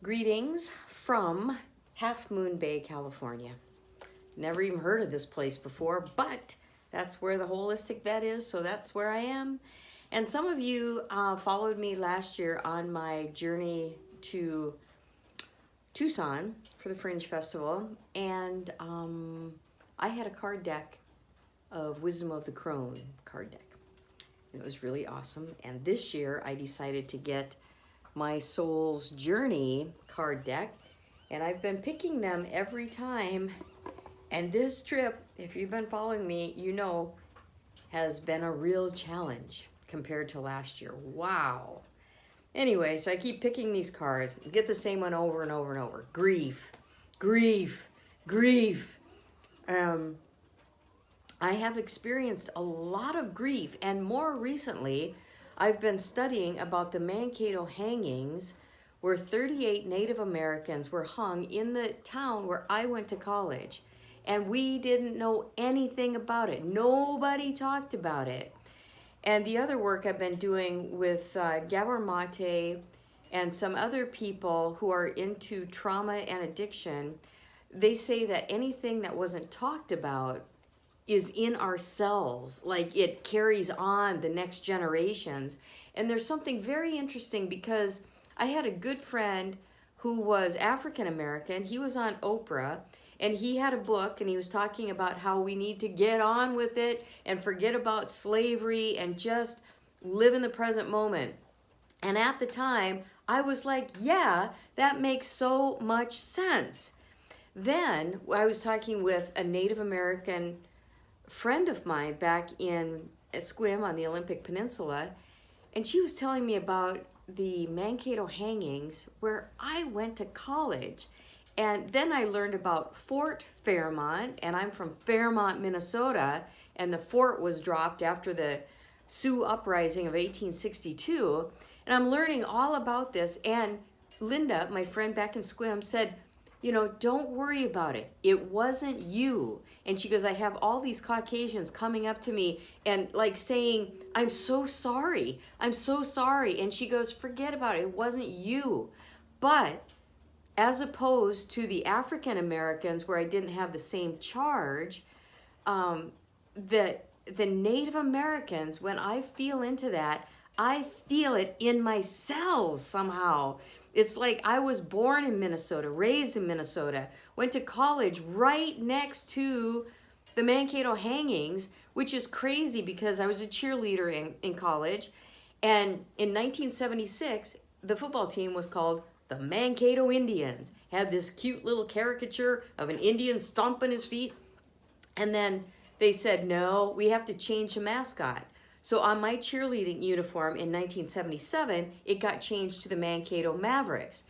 Greetings from Half Moon Bay, California. Never even heard of this place before, but that's where the holistic vet is, so that's where I am. And some of you followed me last year on my journey to Tucson for the Fringe Festival, and I had a card deck of Wisdom of the Crone card deck. And it was really awesome. And this year I decided to get my Soul's Journey card deck, and I've been picking them every time. And this trip, if you've been following me, you know, has been a real challenge compared to last year. Wow. Anyway, so I keep picking these cards, get the same one over and over and over. Grief, grief, grief. I have experienced a lot of grief, and more recently, I've been studying about the Mankato hangings, where 38 Native Americans were hung in the town where I went to college. And we didn't know anything about it. Nobody talked about it. And the other work I've been doing with Gabor Mate and some other people who are into trauma and addiction, they say that anything that wasn't talked about is in our cells, like it carries on the next generations. And there's something very interesting, because I had a good friend who was African American. He was on Oprah, and he had a book, and he was talking about how we need to get on with it and forget about slavery and just live in the present moment. And at the time, I was like, yeah, that makes so much sense. Then I was talking with a Native American friend of mine back in Esquim on the Olympic Peninsula, and she was telling me about the Mankato hangings where I went to college. And then I learned about Fort Fairmont, and I'm from Fairmont, Minnesota, and the fort was dropped after the Sioux Uprising of 1862. And I'm learning all about this, and Linda, my friend back in Esquim, said, you know, don't worry about it. It wasn't you. And she goes, I have all these Caucasians coming up to me and like saying, I'm so sorry. I'm so sorry. And she goes, forget about it. It wasn't you. But as opposed to the African Americans, where I didn't have the same charge, the Native Americans, when I feel into that, I feel it in my cells somehow. It's like I was born in Minnesota, raised in Minnesota, went to college right next to the Mankato hangings, which is crazy because I was a cheerleader in college. And in 1976, the football team was called the Mankato Indians. Had this cute little caricature of an Indian stomping his feet. And then they said, no, we have to change the mascot. So on my cheerleading uniform in 1977, it got changed to the Mankato Mavericks.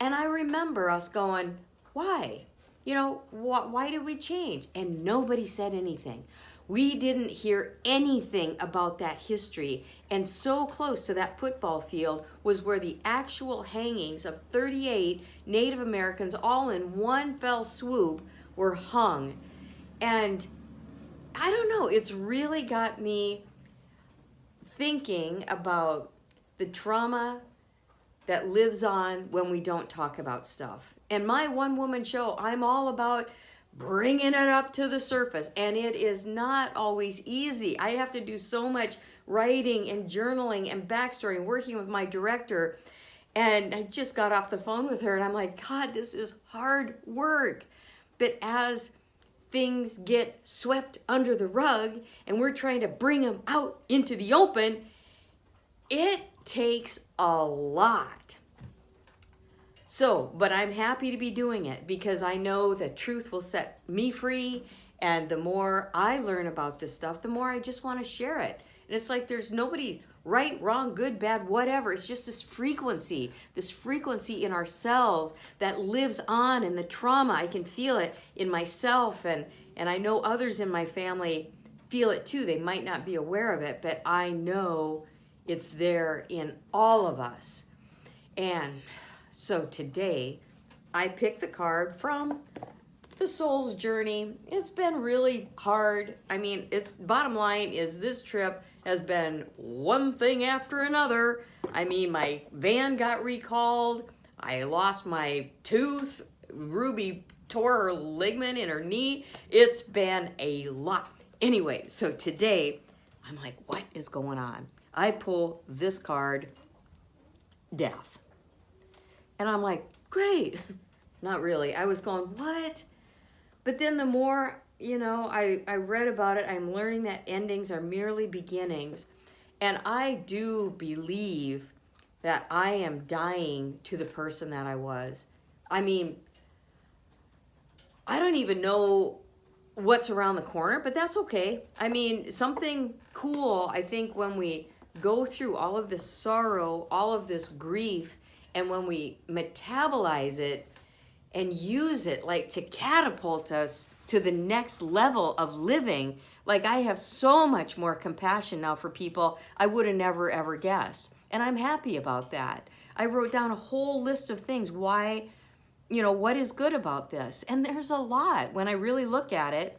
And I remember us going, why? You know, why did we change? And nobody said anything. We didn't hear anything about that history. And so close to that football field was where the actual hangings of 38 Native Americans, all in one fell swoop, were hung. And I don't know, it's really got me thinking about the trauma that lives on when we don't talk about stuff. And my one-woman show, I'm all about bringing it up to the surface, and it is not always easy. I have to do so much writing and journaling and backstory and working with my director. And I just got off the phone with her, and I'm like, God, this is hard work. But as things get swept under the rug and we're trying to bring them out into the open, it takes a lot. So, but I'm happy to be doing it because I know that truth will set me free, and the more I learn about this stuff, the more I just want to share it. And it's like there's nobody right, wrong, good, bad, whatever. It's just this frequency in our cells that lives on, and the trauma, I can feel it in myself, and I know others in my family feel it too. They might not be aware of it, but I know it's there in all of us. And so today I picked the card from the Soul's Journey. It's been really hard. I mean, it's bottom line is this trip has been one thing after another. I mean, my van got recalled. I lost my tooth. Ruby tore her ligament in her knee. It's been a lot. Anyway, so today I'm like, what is going on? I pull this card, death. And I'm like, great. Not really. I was going, what? But then the more, I read about it, I'm learning that endings are merely beginnings. And I do believe that I am dying to the person that I was. I mean, I don't even know what's around the corner, but that's okay. I mean, something cool, I think, when we go through all of this sorrow, all of this grief, and when we metabolize it and use it like to catapult us to the next level of living, like I have so much more compassion now for people I would have never ever guessed. And I'm happy about that. I wrote down a whole list of things why, what is good about this? And there's a lot when I really look at it.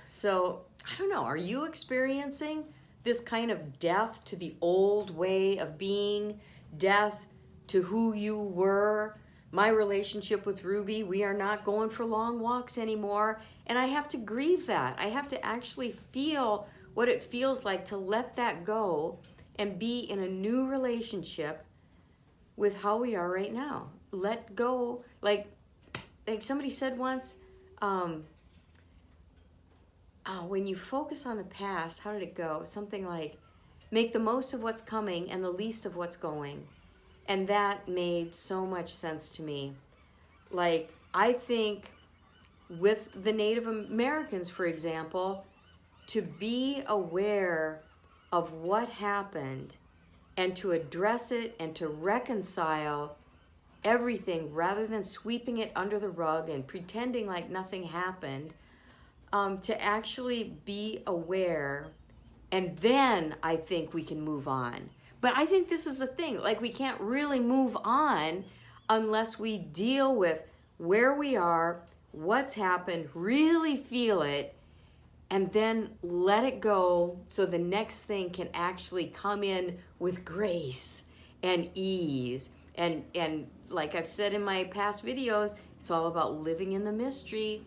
So, I don't know, are you experiencing this kind of death to the old way of being, death to who you were? My relationship with Ruby, we are not going for long walks anymore. And I have to grieve that. I have to actually feel what it feels like to let that go and be in a new relationship with how we are right now. Let go. Like somebody said once, when you focus on the past, how did it go? Something like, make the most of what's coming and the least of what's going. And that made so much sense to me. Like, I think with the Native Americans, for example, to be aware of what happened and to address it and to reconcile everything rather than sweeping it under the rug and pretending like nothing happened, to actually be aware, and then I think we can move on. But I think this is the thing, like we can't really move on unless we deal with where we are, what's happened, really feel it, and then let it go so the next thing can actually come in with grace and ease. And like I've said in my past videos, it's all about living in the mystery,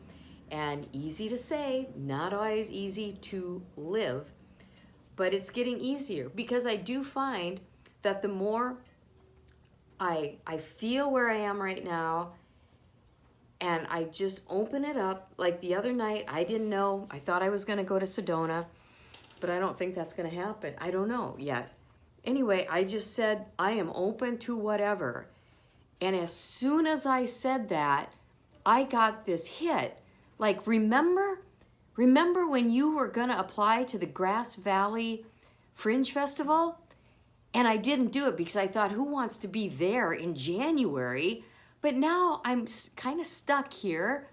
and easy to say, not always easy to live, but it's getting easier because I do find that the more I feel where I am right now, and I just open it up. Like the other night, I didn't know. I thought I was going to go to Sedona, but I don't think that's going to happen. I don't know yet. Anyway, I just said, I am open to whatever. And as soon as I said that, I got this hit. Like, remember when you were going to apply to the Grass Valley Fringe Festival? And I didn't do it because I thought, who wants to be there in January? But now I'm kind of stuck here,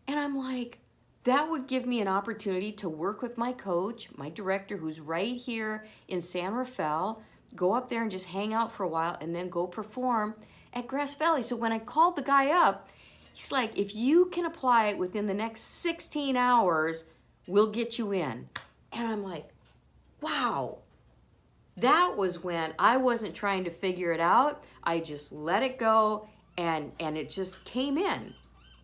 and I'm like, that would give me an opportunity to work with my coach, my director, who's right here in San Rafael, go up there and just hang out for a while, and then go perform at Grass Valley. So when I called the guy up, he's like, if you can apply it within the next 16 hours, we'll get you in. And I'm like, wow. That was when I wasn't trying to figure it out. I just let it go. And it just came in.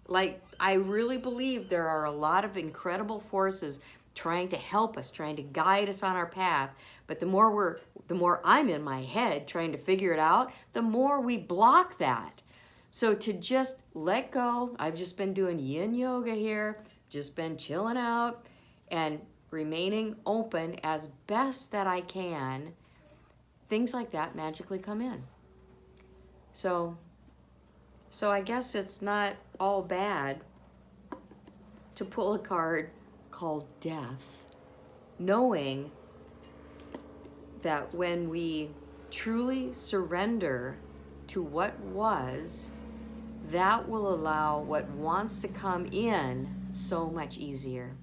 Like, I really believe there are a lot of incredible forces trying to help us, trying to guide us on our path. But the more I'm in my head trying to figure it out, the more we block that. So to just let go, I've just been doing yin yoga here, just been chilling out and remaining open as best that I can. Things like that magically come in. So I guess it's not all bad to pull a card called Death, knowing that when we truly surrender to what was, that will allow what wants to come in so much easier.